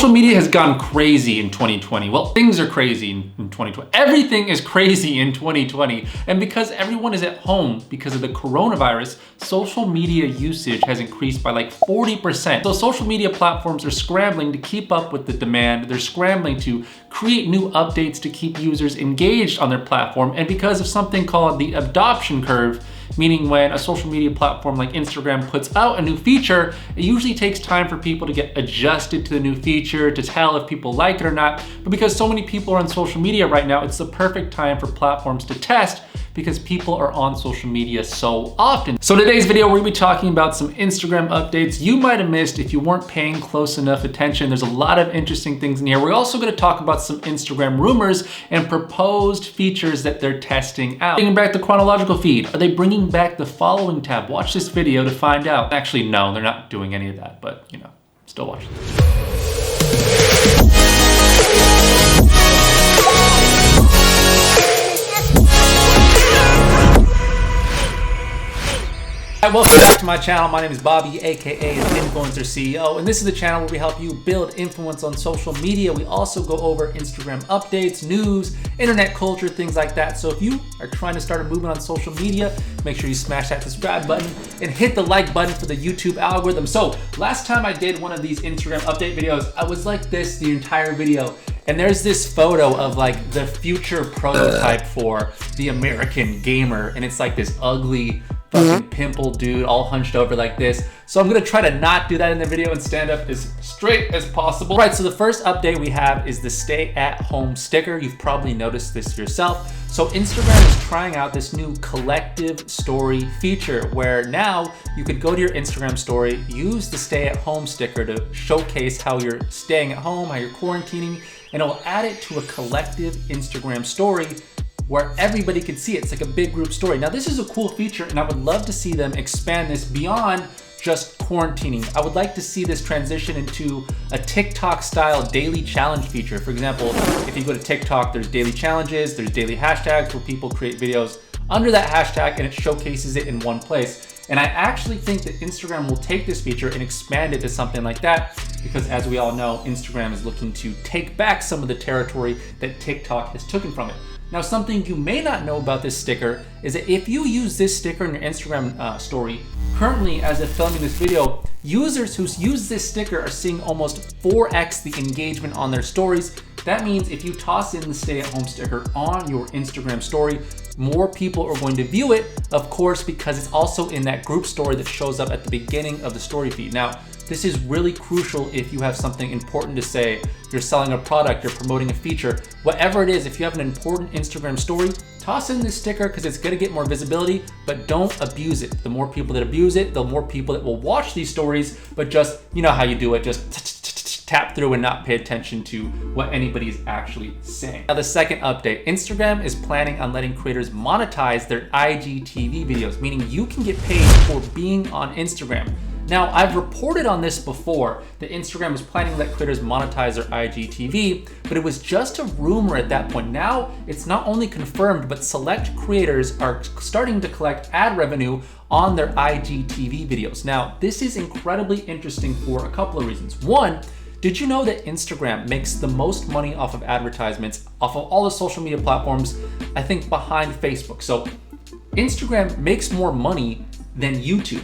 Social media has gone crazy in 2020. Well, things are crazy in 2020. Everything is crazy in 2020. And because everyone is at home because of the coronavirus, social media usage has increased by like 40%. So social media platforms are scrambling to keep up with the demand. They're scrambling to create new updates to keep users engaged on their platform. And because of something called the adoption curve, meaning when a social media platform like Instagram puts out a new feature, it usually takes time for people to get adjusted to the new feature, to tell if people like it or not. But because so many people are on social media right now, it's the perfect time for platforms to test because people are on social media so often. So today's video, we're gonna be talking about some Instagram updates you might have missed if you weren't paying close enough attention. There's a lot of interesting things in here. We're also gonna talk about some Instagram rumors and proposed features that they're testing out. Bringing back the chronological feed. Are they bringing back the following tab? Watch this video to find out. Actually, no, they're not doing any of that, but you know, still watch this. Hi, welcome back to my channel. My name is Bobby, aka the Influencer CEO, and this is the channel where we help you build influence on social media. We also go over Instagram updates, news, internet culture, things like that. So if you are trying to start a movement on social media, make sure you smash that subscribe button and hit the like button for the YouTube algorithm. So last time I did one of these Instagram update videos, I was like this the entire video. And there's this photo of like the future prototype for the American gamer, and it's like this ugly fucking pimple dude all hunched over like this. So I'm gonna try to not do that in the video and stand up as straight as possible. Right, so the first update we have is the stay at home sticker. You've probably noticed this yourself. So Instagram is trying out this new collective story feature where now you could go to your Instagram story, use the stay at home sticker to showcase how you're staying at home, how you're quarantining, and it'll add it to a collective Instagram story where everybody can see it. It's like a big group story. Now this is a cool feature and I would love to see them expand this beyond just quarantining. I would like to see this transition into a TikTok style daily challenge feature. For example, if you go to TikTok, there's daily challenges, there's daily hashtags where people create videos under that hashtag and it showcases it in one place. And I actually think that Instagram will take this feature and expand it to something like that because as we all know, Instagram is looking to take back some of the territory that TikTok has taken from it. Now, something you may not know about this sticker is that if you use this sticker in your Instagram story, currently as of filming this video, users who use this sticker are seeing almost 4x the engagement on their stories. That means if you toss in the stay at home sticker on your Instagram story, more people are going to view it, of course, because it's also in that group story that shows up at the beginning of the story feed. Now, this is really crucial if you have something important to say, you're selling a product, you're promoting a feature, whatever it is. If you have an important Instagram story, toss in this sticker because it's gonna get more visibility, but don't abuse it. The more people that abuse it, the more people that will watch these stories, but just, you know how you do it, just tap through and not pay attention to what anybody is actually saying. Now the second update, Instagram is planning on letting creators monetize their IGTV videos, meaning you can get paid for being on Instagram. Now, I've reported on this before that Instagram was planning to let creators monetize their IGTV, but it was just a rumor at that point. Now, it's not only confirmed, but select creators are starting to collect ad revenue on their IGTV videos. Now, this is incredibly interesting for a couple of reasons. One, did you know that Instagram makes the most money off of advertisements, off of all the social media platforms, I think behind Facebook? So Instagram makes more money than YouTube.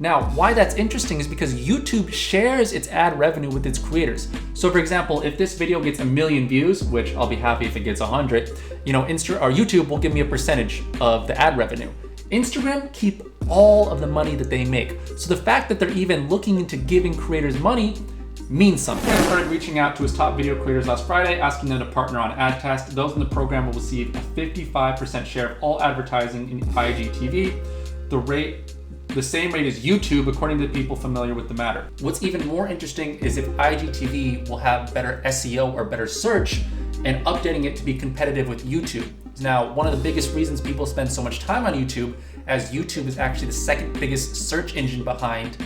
Now, why that's interesting is because YouTube shares its ad revenue with its creators. So for example, if this video gets 1 million views, which I'll be happy if it gets 100, you know, YouTube will give me a percentage of the ad revenue. Instagram keep all of the money that they make. So the fact that they're even looking into giving creators money means something. I started reaching out to his top video creators last Friday, asking them to partner on ad test. Those in the program will receive a 55% share of all advertising in IGTV. The same rate as YouTube, according to people familiar with the matter. What's even more interesting is if IGTV will have better SEO or better search and updating it to be competitive with YouTube. Now, one of the biggest reasons people spend so much time on YouTube, as YouTube is actually the second biggest search engine behind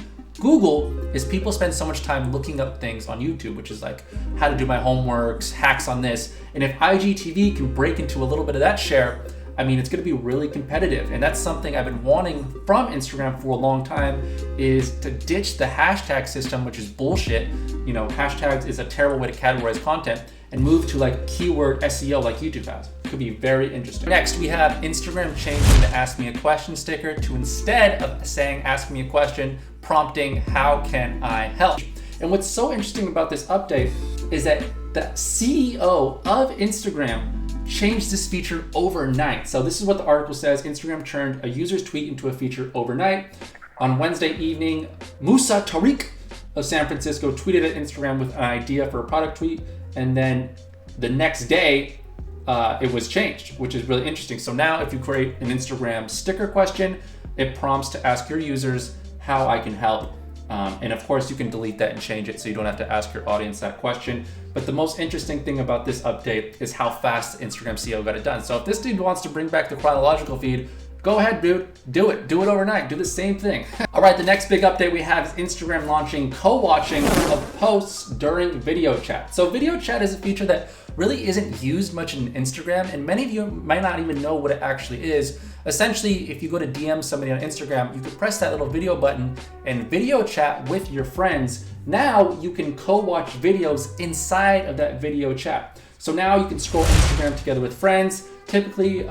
Google, is people spend so much time looking up things on YouTube, which is like how to do my homeworks, hacks on this. And if IGTV can break into a little bit of that share, I mean, it's going to be really competitive. And that's something I've been wanting from Instagram for a long time, is to ditch the hashtag system, which is bullshit. You know, hashtags is a terrible way to categorize content, and move to like keyword SEO like YouTube has. Could be very interesting. Next, we have Instagram changing the Ask Me a Question sticker to, instead of saying Ask Me a Question, prompting How can I help? And what's so interesting about this update is that the CEO of Instagram changed this feature overnight. So this is what the article says. Instagram turned a user's tweet into a feature overnight. On Wednesday evening, Musa Tariq of San Francisco tweeted at Instagram with an idea for a product tweet, and then the next day it was changed, which is really interesting. So now if you create an Instagram sticker question, it prompts to ask your users how I can help. And of course you can delete that and change it so you don't have to ask your audience that question. But the most interesting thing about this update is how fast the Instagram CEO got it done. So if this dude wants to bring back the chronological feed, go ahead, dude, do it overnight, do the same thing. All right, the next big update we have is Instagram launching co-watching of posts during video chat. So video chat is a feature that really isn't used much in Instagram, and many of you might not even know what it actually is. Essentially, if you go to DM somebody on Instagram, you can press that little video button and video chat with your friends. Now you can co-watch videos inside of that video chat. So now you can scroll Instagram together with friends, typically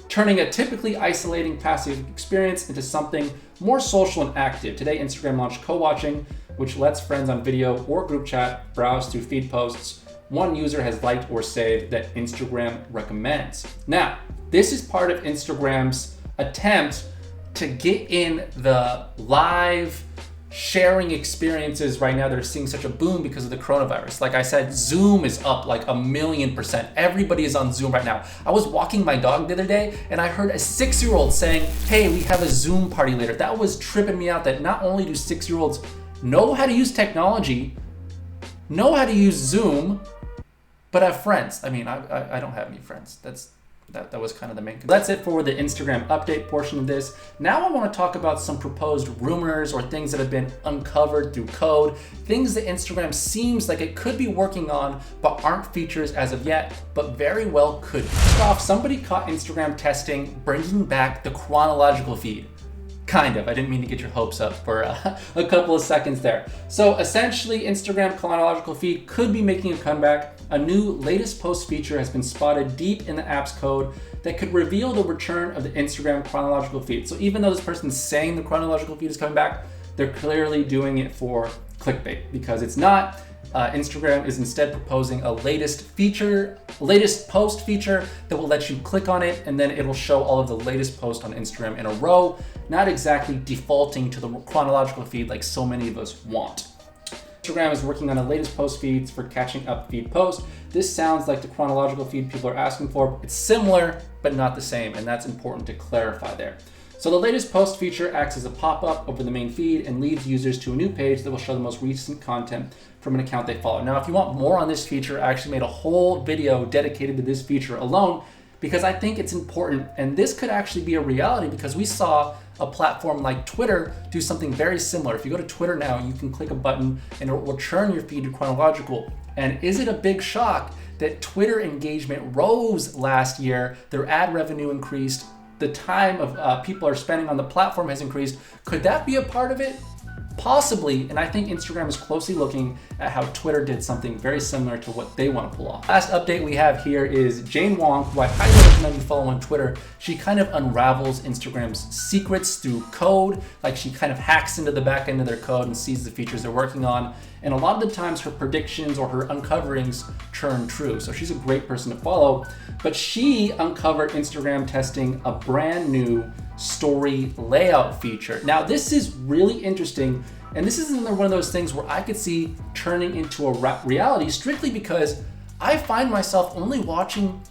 turning a typically isolating passive experience into something more social and active. Today, Instagram launched co-watching, which lets friends on video or group chat browse through feed posts one user has liked or saved that Instagram recommends. Now, this is part of Instagram's attempt to get in the live sharing experiences right now that are seeing such a boom because of the coronavirus. Like I said, Zoom is up like 1,000,000%. Everybody is on Zoom right now. I was walking my dog the other day and I heard a 6-year-old saying, hey, we have a Zoom party later. That was tripping me out, that not only do 6-year-olds know how to use technology, know how to use Zoom, but have friends. I mean, I don't have any friends. That was kind of the main concern. That's it for the Instagram update portion of this. Now I want to talk about some proposed rumors or things that have been uncovered through code, things that Instagram seems like it could be working on but aren't features as of yet, but very well could be. First off, somebody caught Instagram testing bringing back the chronological feed. Kind of. I didn't mean to get your hopes up for a couple of seconds there. So essentially, Instagram chronological feed could be making a comeback. A new latest post feature has been spotted deep in the app's code that could reveal the return of the Instagram chronological feed. So even though this person's saying the chronological feed is coming back, they're clearly doing it for clickbait, because it's not. Instagram is instead proposing a latest post feature that will let you click on it and then it'll show all of the latest posts on Instagram in a row, not exactly defaulting to the chronological feed like so many of us want. Instagram is working on the latest post feeds for catching up feed posts. This sounds like the chronological feed people are asking for. It's similar, but not the same, and that's important to clarify there. So the latest post feature acts as a pop-up over the main feed and leads users to a new page that will show the most recent content from an account they follow. Now, if you want more on this feature, I actually made a whole video dedicated to this feature alone because I think it's important, and this could actually be a reality because we saw a platform like Twitter do something very similar. If you go to Twitter now, you can click a button and it will turn your feed to chronological. And is it a big shock that Twitter engagement rose last year? Their ad revenue increased. The time of people are spending on the platform has increased. Could that be a part of it? Possibly, and I think Instagram is closely looking at how Twitter did something very similar to what they want to pull off. Last update we have here is Jane Wong, who I highly recommend you follow on Twitter. She kind of unravels Instagram's secrets through code, like she kind of hacks into the back end of their code and sees the features they're working on. And a lot of the times her predictions or her uncoverings turn true. So she's a great person to follow. But she uncovered Instagram testing a brand new story layout feature. Now this is really interesting, and this is another one of those things where I could see turning into a reality strictly because I find myself only watching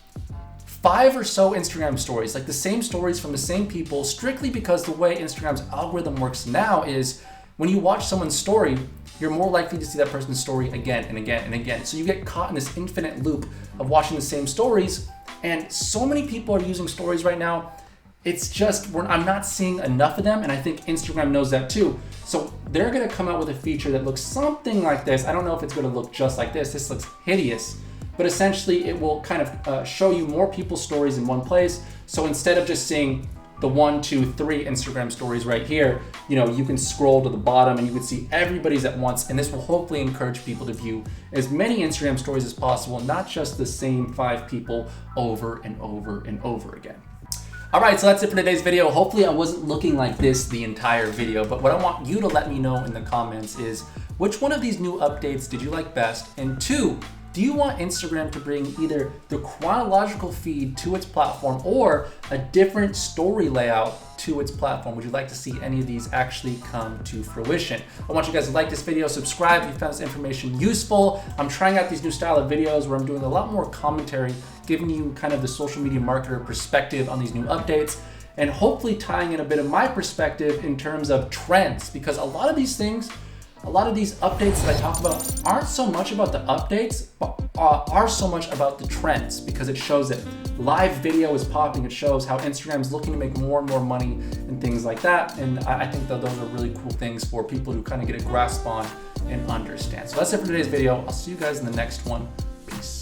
5 or so Instagram stories, like the same stories from the same people, strictly because the way Instagram's algorithm works now is when you watch someone's story, you're more likely to see that person's story again and again and again. So you get caught in this infinite loop of watching the same stories, and so many people are using stories right now. It's just, I'm not seeing enough of them, and I think Instagram knows that too. So they're gonna come out with a feature that looks something like this. I don't know if it's gonna look just like this. This looks hideous. but essentially it will kind of show you more people's stories in one place. So instead of just seeing the 1, 2, 3 Instagram stories right here, you can scroll to the bottom and you can see everybody's at once. And this will hopefully encourage people to view as many Instagram stories as possible, not just the same 5 people over and over and over again. All right, so that's it for today's video. Hopefully I wasn't looking like this the entire video, but what I want you to let me know in the comments is which one of these new updates did you like best? And 2, do you want Instagram to bring either the chronological feed to its platform or a different story layout to its platform? Would you like to see any of these actually come to fruition? I want you guys to like this video, subscribe if you found this information useful. I'm trying out these new style of videos where I'm doing a lot more commentary, giving you kind of the social media marketer perspective on these new updates, and hopefully tying in a bit of my perspective in terms of trends, because a lot of these updates that I talk about aren't so much about the updates, but are so much about the trends, because it shows that live video is popping. It shows how Instagram is looking to make more and more money and things like that. And I think that those are really cool things for people to kind of get a grasp on and understand. So that's it for today's video. I'll see you guys in the next one. Peace.